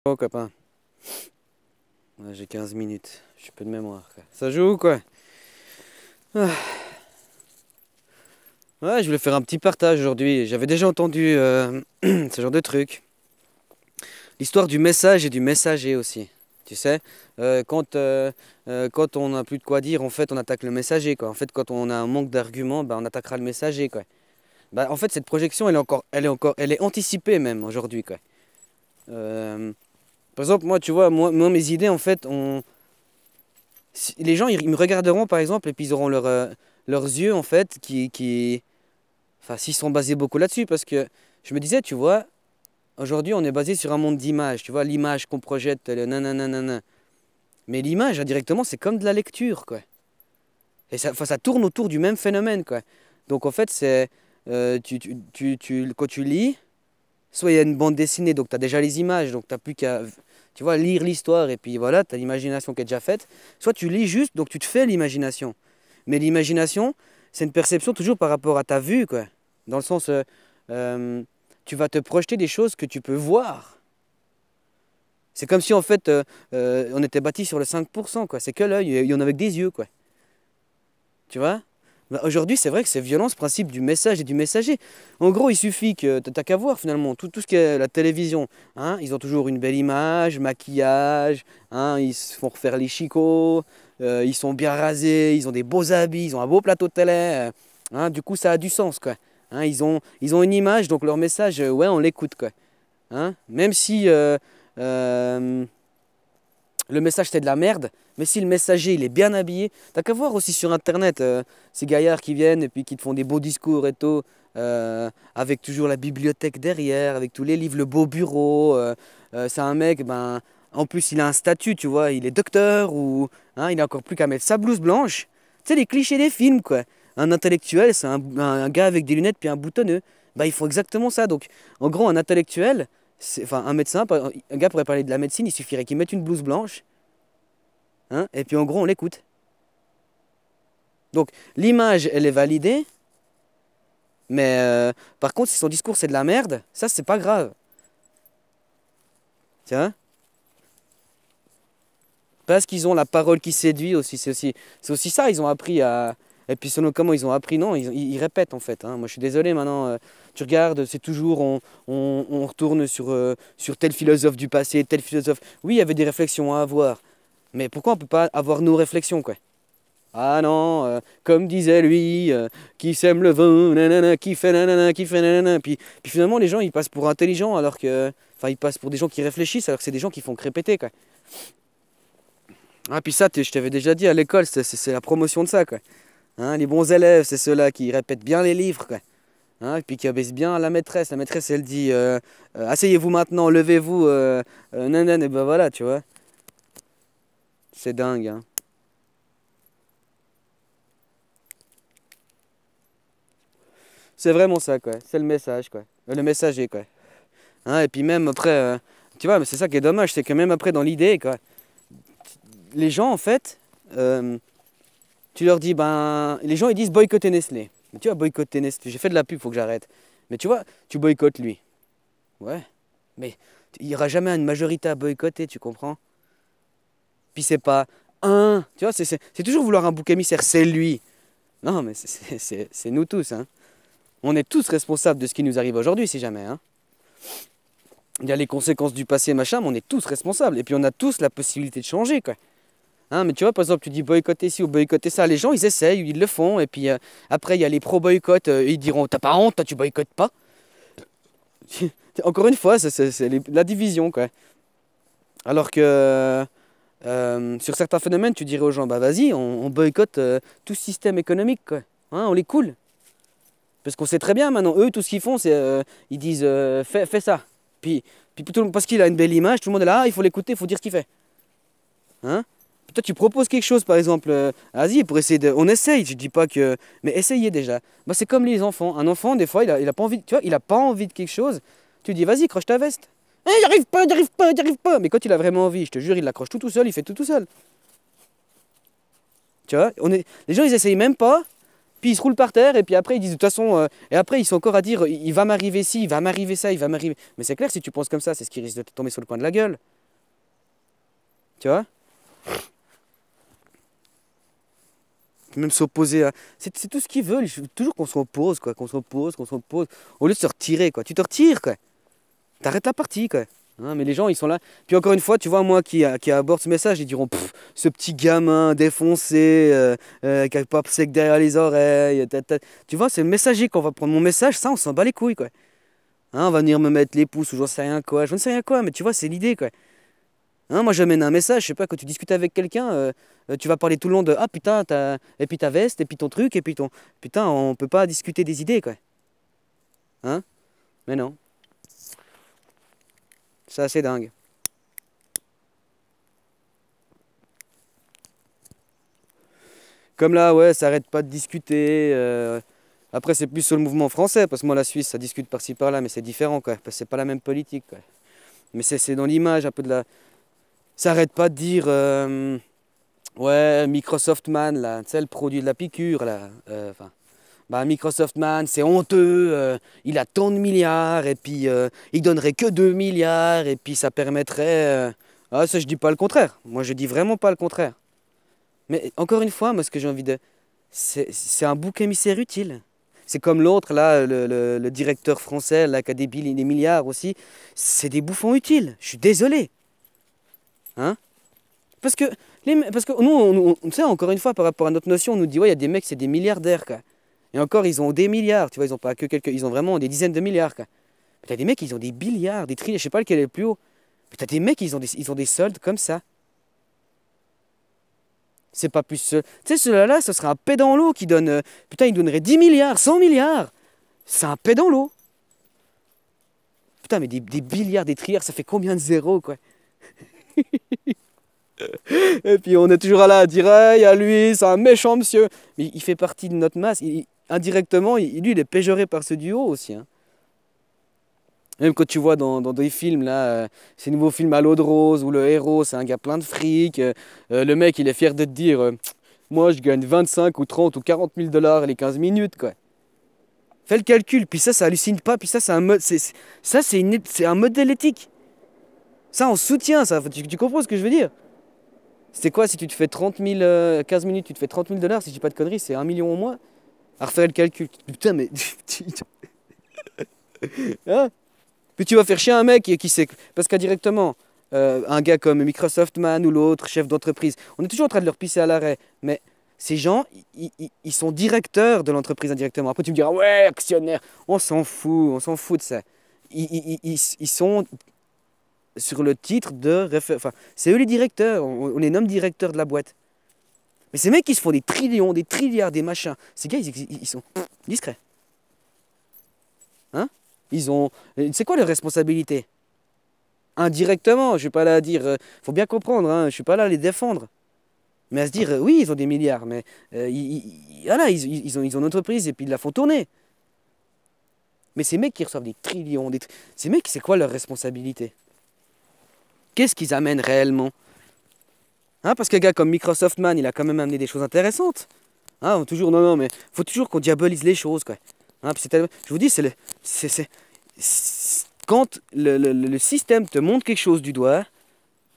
Oh copain, ouais, j'ai 15 minutes, j'ai peu de mémoire quoi. Ça joue ou quoi? Ah, ouais, je voulais faire un petit partage aujourd'hui. J'avais déjà entendu ce genre de truc. L'histoire du message et du messager aussi. Tu sais, quand on n'a plus de quoi dire, en fait, on attaque le messager quoi. En fait, quand on a un manque d'arguments, bah, on attaquera le messager quoi. Bah, en fait, cette projection, elle est anticipée même aujourd'hui quoi. Euh, Par exemple, moi, tu vois, moi, mes idées, en fait, les gens, ils me regarderont, par exemple, et puis ils auront leurs yeux, en fait, enfin, s'ils sont basés beaucoup là-dessus, parce que je me disais, tu vois, aujourd'hui, on est basé sur un monde d'images, tu vois, l'image qu'on projette, le nanana. Mais l'image, indirectement, c'est comme de la lecture, quoi. Et ça, enfin, ça tourne autour du même phénomène, quoi. Donc, en fait, quand tu lis, soit il y a une bande dessinée, donc tu as déjà les images, donc tu n'as plus qu'à, tu vois, lire l'histoire, et puis voilà, tu as l'imagination qui est déjà faite. Soit tu lis juste, donc tu te fais l'imagination. Mais l'imagination, c'est une perception toujours par rapport à ta vue, quoi. Dans le sens, euh, tu vas te projeter des choses que tu peux voir. C'est comme si en fait, on était bâti sur le 5%, quoi. C'est que l'œil, il y en a avec des yeux, quoi. Tu vois? Bah, aujourd'hui, c'est vrai que c'est violent ce principe du message et du messager. En gros, il suffit que t'as qu'à voir finalement tout ce qui est la télévision. Hein, ils ont toujours une belle image, maquillage, hein, ils se font refaire les chicots, ils sont bien rasés, ils ont des beaux habits, ils ont un beau plateau de télé. Hein, du coup, ça a du sens, quoi. Hein, ils ont une image, donc leur message, ouais, on l'écoute, quoi. Hein, même si euh, le message c'est de la merde, mais si le messager il est bien habillé, t'as qu'à voir aussi sur internet ces gaillards qui viennent et puis qui te font des beaux discours et tout, avec toujours la bibliothèque derrière, avec tous les livres, le beau bureau. C'est un mec, ben, en plus il a un statut, tu vois, il est docteur ou hein, il a encore plus qu'à mettre sa blouse blanche. Tu sais, les clichés des films quoi. Un intellectuel, c'est un gars avec des lunettes puis un boutonneux. Bah, ils font exactement ça. Donc, en gros, un intellectuel, enfin, un médecin, un gars pourrait parler de la médecine, il suffirait qu'il mette une blouse blanche, hein, et puis en gros, on l'écoute. Donc, l'image, elle est validée, mais par contre, si son discours c'est de la merde, ça, c'est pas grave. Tiens, parce qu'ils ont la parole qui séduit aussi, c'est aussi ça, ils ont appris à. Et puis, selon comment ils ont appris, non, ils répètent en fait. Hein. Moi, je suis désolé maintenant, tu regardes, c'est toujours, on retourne sur tel philosophe du passé, tel philosophe. Oui, il y avait des réflexions à avoir, mais pourquoi on peut pas avoir nos réflexions, quoi? Ah non, comme disait lui, qui sème le vin, nanana, qui fait nanana, qui fait nanana. Puis finalement, les gens, ils passent pour intelligents alors que. Enfin, ils passent pour des gens qui réfléchissent alors que c'est des gens qui font que répéter, quoi. Ah, puis ça, je t'avais déjà dit à l'école, c'est la promotion de ça, quoi. Hein, les bons élèves, c'est ceux-là qui répètent bien les livres, quoi. Hein, et puis qui obéissent bien à la maîtresse. La maîtresse, elle dit asseyez-vous maintenant, levez-vous, nanana, et ben voilà, tu vois. C'est dingue, hein. C'est vraiment ça, quoi. C'est le message, quoi. Le messager, quoi. Hein, et puis même après, tu vois, mais c'est ça qui est dommage, c'est que même après dans l'idée, quoi, les gens en fait, euh, tu leur dis, ben, les gens ils disent boycotter Nestlé. Mais tu vois, boycotter Nestlé, j'ai fait de la pub, faut que j'arrête. Mais tu vois, tu boycottes lui. Ouais, mais il n'y aura jamais une majorité à boycotter, tu comprends? Puis c'est pas un, tu vois, c'est toujours vouloir un bouc émissaire, c'est lui. Non, mais c'est nous tous, hein. On est tous responsables de ce qui nous arrive aujourd'hui, si jamais, hein. Il y a les conséquences du passé, machin, mais on est tous responsables. Et puis on a tous la possibilité de changer, quoi. Hein, mais tu vois, par exemple, tu dis boycotter ci ou boycotter ça. Les gens, ils essayent, ils le font. Et puis après, il y a les pro-boycott. Ils diront, t'as pas honte, toi, tu boycottes pas. Encore une fois, c'est la division, quoi. Alors que sur certains phénomènes, tu dirais aux gens, bah vas-y, on boycotte tout système économique, quoi. Hein, on les coule. Parce qu'on sait très bien maintenant, eux, tout ce qu'ils font, c'est ils disent fais ça. Puis parce qu'il a une belle image, tout le monde est là, ah, il faut l'écouter, il faut dire ce qu'il fait. Hein? Puis toi, tu proposes quelque chose, par exemple, vas-y, pour essayer de. On essaye, je dis pas que. Mais essayez déjà. Bah, c'est comme les enfants. Un enfant, des fois, il a pas envie, tu vois, il a pas envie de quelque chose. Tu dis, vas-y, croche ta veste. Eh, il arrive pas, il arrive pas, il arrive pas. Mais quand il a vraiment envie, je te jure, il l'accroche tout seul, il fait tout seul. Tu vois, les gens, ils essayent même pas. Puis ils se roulent par terre et puis après ils disent de toute façon, et après ils sont encore à dire il va m'arriver ci, il va m'arriver ça, il va m'arriver. Mais c'est clair, si tu penses comme ça, c'est ce qui risque de te tomber sur le coin de la gueule. Tu vois? Même s'opposer à. C'est tout ce qu'ils veulent. Il faut toujours qu'on s'oppose, quoi. Qu'on s'oppose, qu'on s'oppose. Au lieu de se retirer, quoi. Tu te retires, quoi. T'arrêtes la partie, quoi. Hein, mais les gens, ils sont là. Puis encore une fois, tu vois, moi qui aborde ce message, ils diront ce petit gamin défoncé, qui a pas sec derrière les oreilles. Tu vois, c'est le messager qu'on va prendre. Mon message, ça, on s'en bat les couilles, quoi. Hein, on va venir me mettre les pouces ou j'en sais rien quoi. Je ne sais rien quoi, mais tu vois, c'est l'idée, quoi. Hein, moi, j'amène un message, je sais pas, quand tu discutes avec quelqu'un, tu vas parler tout le long de ah putain, et puis ta veste, et puis ton truc, et puis ton. Putain, on peut pas discuter des idées, quoi. Hein? Mais non, c'est assez dingue. Comme là, ouais, ça arrête pas de discuter. Après, c'est plus sur le mouvement français, parce que moi, la Suisse, ça discute par-ci par-là, mais c'est différent, quoi. Parce que c'est pas la même politique, quoi. Mais c'est dans l'image un peu de la. Ça arrête pas de dire. Ouais, Microsoft Man, là, tu sais, le produit de la piqûre, là. Enfin, bah, Microsoft Man, c'est honteux, il a tant de milliards, et puis il donnerait que 2 milliards, et puis ça permettrait. Ah, ça, je dis pas le contraire. Moi, je dis vraiment pas le contraire. Mais encore une fois, moi, ce que j'ai envie de. C'est un bouc émissaire utile. C'est comme l'autre, là, le directeur français, là, qui a des milliards aussi. C'est des bouffons utiles. Je suis désolé. Hein? Parce que, parce que nous, tu sais, encore une fois, par rapport à notre notion, on nous dit, ouais, il y a des mecs, c'est des milliardaires, quoi. Et encore, ils ont des milliards, tu vois, ils ont pas que quelques, ils ont vraiment des dizaines de milliards, quoi. Mais t'as des mecs, ils ont des billiards, des trillions, je sais pas lequel est le plus haut. Mais t'as des mecs, ils ont des soldes comme ça. C'est pas plus. Tu sais, ceux-là, ce serait un paix dans l'eau qui donne. Putain, il donnerait 10 milliards, 100 milliards. C'est un paix dans l'eau. Putain, mais des billiards, des trilliards, ça fait combien de zéros, quoi? Et puis on est toujours là à dire, hey, à lui, c'est un méchant monsieur. Mais il fait partie de notre masse. Indirectement, lui, il est péjoré par ce duo aussi, hein. Même quand tu vois dans des films, là, ces nouveaux films à l'eau de rose, où le héros, c'est un gars plein de fric. Le mec, il est fier de te dire, moi, je gagne 25 ou 30 ou 40 000 dollars les 15 minutes, quoi. Fais le calcul. Puis ça hallucine pas. Puis ça, c'est un mode, ça, c'est un modèle éthique. Ça, on soutient ça. Tu comprends ce que je veux dire? C'est quoi si tu te fais 30 000, 15 minutes, tu te fais 30 000 dollars, si je dis pas de conneries, c'est 1 million au mois. À refaire le calcul. Putain, mais. Hein? Puis tu vas faire chier un mec qui sait. Parce qu'indirectement, un gars comme Microsoft Man ou l'autre, chef d'entreprise, on est toujours en train de leur pisser à l'arrêt. Mais ces gens, ils sont directeurs de l'entreprise indirectement. Après, tu me diras, ouais, actionnaire. On s'en fout de ça. Ils sont sur le titre de enfin, c'est eux les directeurs, on les nomme directeurs de la boîte. Mais ces mecs qui se font des trillions, des trilliards, des machins, ces gars ils sont discrets. Hein? Ils ont. C'est quoi leur responsabilité? Indirectement, je suis pas là à dire. Faut bien comprendre, hein, je suis pas là à les défendre. Mais à se dire, oui, ils ont des milliards, mais voilà, ils ont une entreprise et puis ils la font tourner. Mais ces mecs qui reçoivent des trillions, ces mecs, c'est quoi leur responsabilité? Qu'est-ce qu'ils amènent réellement? Hein, parce qu'un gars comme Microsoft Man, il a quand même amené des choses intéressantes. Hein, toujours, non, non, mais faut toujours qu'on diabolise les choses, quoi. Hein, puis je vous dis, quand le système te montre quelque chose du doigt,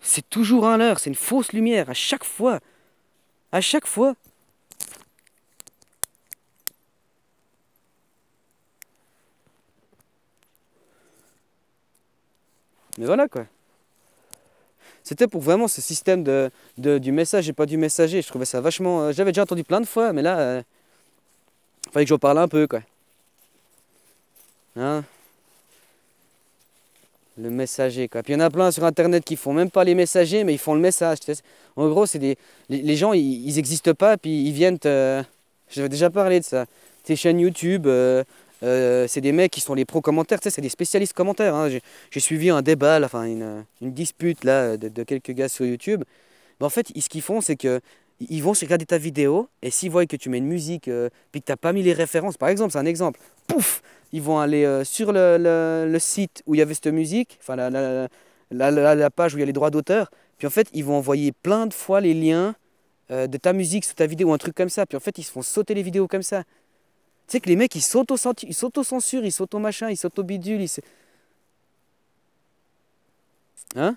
c'est toujours un leurre, c'est une fausse lumière, à chaque fois. À chaque fois. Mais voilà, quoi. C'était pour vraiment ce système du message et pas du messager. Je trouvais ça vachement. J'avais déjà entendu plein de fois, mais là, fallait que j'en parle un peu, quoi. Hein? Le messager, quoi. Puis il y en a plein sur internet qui font même pas les messagers, mais ils font le message. Tu sais. En gros, c'est les gens, ils existent pas, puis ils viennent te. J'avais déjà parlé de ça. Tes chaînes YouTube, c'est des mecs qui sont les pro-commentaires, tu sais, c'est des spécialistes commentaires, hein. J'ai suivi un débat, là, enfin une dispute là, de quelques gars sur YouTube. Mais en fait, ce qu'ils font, c'est que ils vont regarder ta vidéo, et s'ils voient que tu mets une musique, puis que tu n'as pas mis les références, par exemple, c'est un exemple, pouf, ils vont aller sur le site où il y avait cette musique, enfin la page où il y a les droits d'auteur, puis en fait, ils vont envoyer plein de fois les liens de ta musique sur ta vidéo, un truc comme ça. Puis en fait, ils se font sauter les vidéos comme ça. Tu sais que les mecs, ils s'auto-censurent, ils s'auto-machin, ils s'auto-bidulent. Hein?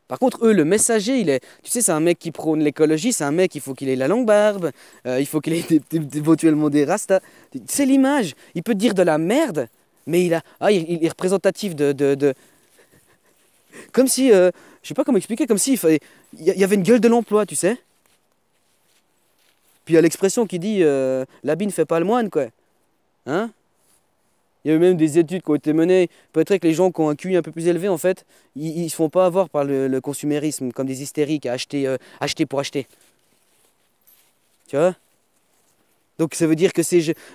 Par contre, eux, le messager, tu sais, c'est un mec qui prône l'écologie, c'est un mec, il faut qu'il ait la longue barbe, il faut qu'il ait éventuellement des rastas. C'est l'image. Il peut te dire de la merde, mais il est représentatif comme si, je sais pas comment expliquer, comme s'il fallait, il y avait une gueule de l'emploi, tu sais. Puis il y a l'expression qui dit, l'habit ne fait pas le moine, quoi. Hein? Il y a eu même des études qui ont été menées. Peut-être que les gens qui ont un QI un peu plus élevé, en fait, ils ne se font pas avoir par le consumérisme, comme des hystériques à acheter pour acheter. Tu vois? Donc ça veut dire que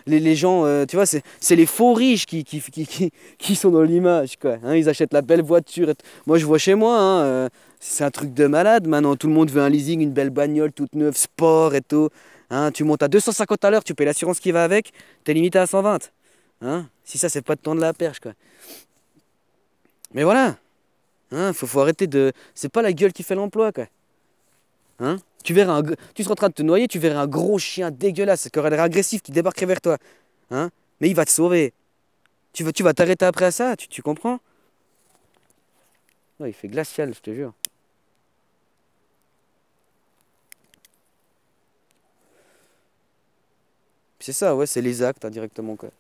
les gens, tu vois, c'est les faux riches qui sont dans l'image, quoi. Hein, ils achètent la belle voiture. Moi, je vois chez moi, hein, c'est un truc de malade. Maintenant, tout le monde veut un leasing, une belle bagnole toute neuve, sport et tout. Hein, tu montes à 250 à l'heure, tu payes l'assurance qui va avec, t'es limité à 120. Hein? Si ça, c'est pas de temps de la perche, quoi. Mais voilà, hein, faut arrêter de... C'est pas la gueule qui fait l'emploi, quoi. Hein? Tu seras en train de te noyer, tu verrais un gros chien dégueulasse, qui aurait l'air agressif, qui débarquerait vers toi. Hein? Mais il va te sauver. Tu vas t'arrêter après à ça, tu comprends? Ouais, il fait glacial, je te jure. C'est ça, ouais, c'est les actes, hein, directement, quoi.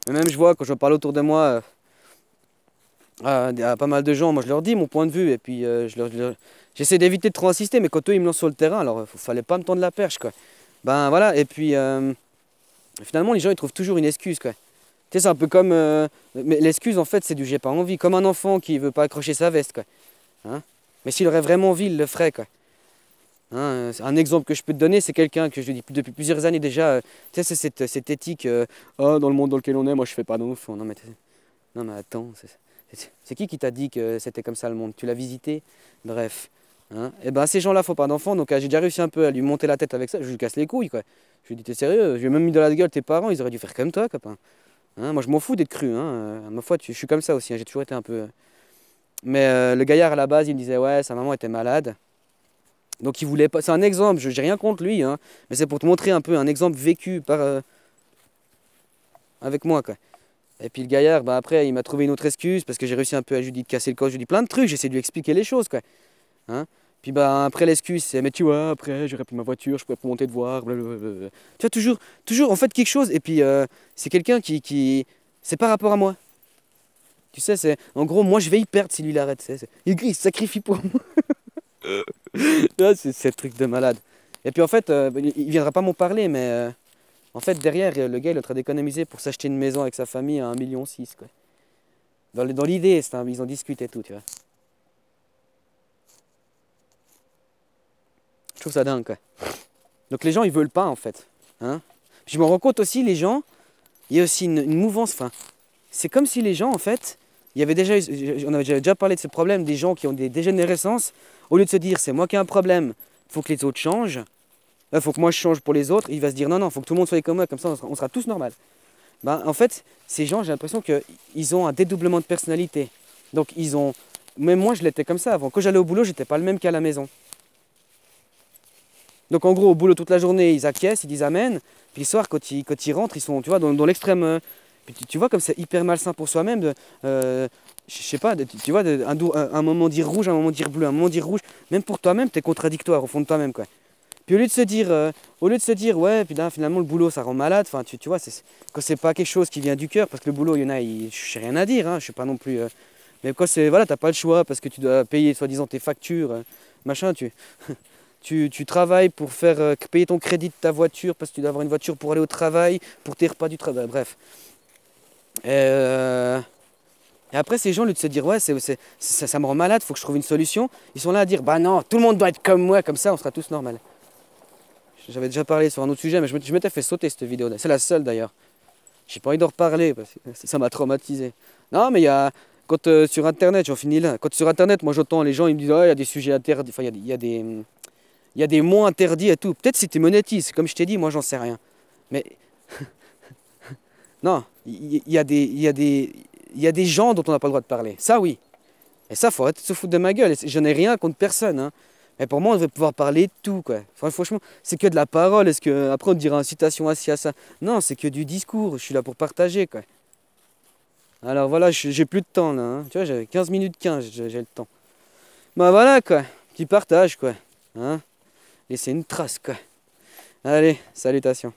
Mais même, je vois, quand je parle autour de moi, à pas mal de gens, moi je leur dis mon point de vue et puis j'essaie d'éviter de trop insister, mais quand eux ils me lancent sur le terrain, alors fallait pas me tendre la perche, quoi. Ben voilà, et puis finalement les gens ils trouvent toujours une excuse, quoi. Tu sais, c'est un peu comme mais l'excuse en fait c'est du j'ai pas envie, comme un enfant qui veut pas accrocher sa veste, quoi. Hein? Mais s'il aurait vraiment envie, il le ferait, quoi. Hein, un exemple que je peux te donner, c'est quelqu'un que je dis depuis plusieurs années déjà, tu sais, c'est cette éthique, oh, dans le monde dans lequel on est, moi je fais pas d'enfant. Non mais attends, c'est qui t'a dit que c'était comme ça le monde? Tu l'as visité? Bref. Hein? Et ben ces gens-là, faut pas d'enfants, donc j'ai déjà réussi un peu à lui monter la tête avec ça, je lui casse les couilles, quoi. Je lui dis, t'es sérieux? Je lui ai même mis dans la gueule tes parents, ils auraient dû faire comme toi, copain. Hein? Moi je m'en fous d'être cru, hein. Ma foi, je suis comme ça aussi, hein. J'ai toujours été un peu... Mais le gaillard à la base, il me disait, ouais, sa maman était malade. Donc il voulait pas... C'est un exemple, j'ai rien contre lui, hein. Mais c'est pour te montrer un peu un exemple vécu avec moi, quoi. Et puis le gaillard, bah après, il m'a trouvé une autre excuse parce que j'ai réussi un peu à Judy de casser le corps. Je lui dis plein de trucs, j'essaie de lui expliquer les choses, quoi. Hein? Puis bah après l'excuse, c'est mais tu vois, après j'aurais pris ma voiture, je pourrais pas monter te voir, blablabla. Tu vois, toujours en fait quelque chose. Et puis c'est quelqu'un c'est par rapport à moi. Tu sais, c'est en gros, moi je vais y perdre si lui l'arrête. Il se sacrifie pour moi. Tu vois, c'est le truc de malade. Et puis en fait, il viendra pas m'en parler, mais en fait derrière, le gars il est en train d'économiser pour s'acheter une maison avec sa famille à 1,6 million, quoi. Dans l'idée, ils ont discuté et tout, tu vois. Je trouve ça dingue, quoi. Donc les gens, ils veulent pas, en fait. Hein? Puis je me rends compte aussi, les gens, il y a aussi une mouvance. Enfin, c'est comme si les gens, en fait, il y avait déjà, on avait déjà parlé de ce problème des gens qui ont des dégénérescences. Au lieu de se dire, c'est moi qui ai un problème, il faut que les autres changent. Il faut que moi je change pour les autres. Il va se dire, non, non, il faut que tout le monde soit comme moi, comme ça on sera tous normal. Ben, en fait, ces gens, j'ai l'impression qu'ils ont un dédoublement de personnalité. Donc ils ont... Même moi, je l'étais comme ça avant. Quand j'allais au boulot, j'étais pas le même qu'à la maison. Donc en gros, au boulot toute la journée, ils acquiescent, ils disent amen. Puis le soir, quand ils rentrent, ils sont, tu vois, dans l'extrême. Puis tu vois comme c'est hyper malsain pour soi-même de, je sais pas, tu vois, un moment dire rouge, un moment dire bleu, un moment dire rouge. Même pour toi-même, t'es contradictoire au fond de toi-même, quoi. Puis au lieu de se dire, ouais, puis là, finalement le boulot ça rend malade. Enfin, tu vois, quand c'est pas quelque chose qui vient du cœur, parce que le boulot, il y en a, je sais rien à dire, hein, je suis pas non plus. Mais quand c'est, voilà, t'as pas le choix parce que tu dois payer soi-disant tes factures, machin, tu travailles pour faire payer ton crédit de ta voiture parce que tu dois avoir une voiture pour aller au travail, pour tes repas du travail, bref. Et après, ces gens, au lieu de se dire, ouais, ça me rend malade, faut que je trouve une solution, ils sont là à dire, bah non, tout le monde doit être comme moi, comme ça, on sera tous normal. J'avais déjà parlé sur un autre sujet, mais je m'étais fait sauter cette vidéo. C'est la seule d'ailleurs. J'ai pas envie d'en reparler parce que ça m'a traumatisé. Non, mais il y a. Quand sur internet, j'en finis là. Quand sur internet, moi j'entends les gens, ils me disent, ouais, il y a des sujets interdits. Enfin, il y a des mots interdits et tout. Peut-être si tu monétises, comme je t'ai dit, moi j'en sais rien. Mais. Non, il y a des gens dont on n'a pas le droit de parler. Ça, oui. Et ça, faut arrêter de se foutre de ma gueule. Je n'ai rien contre personne, hein. Et pour moi, on devrait pouvoir parler de tout, quoi. Enfin, franchement, c'est que de la parole. Est-ce que après on dirait incitation à ci, à ça? Non, c'est que du discours. Je suis là pour partager, quoi. Alors voilà, j'ai plus de temps là, hein. Tu vois, j'avais 15 minutes 15, j'ai le temps. Bah voilà, quoi. Petit partage, quoi. Hein? Laisser une trace, quoi. Allez, salutations.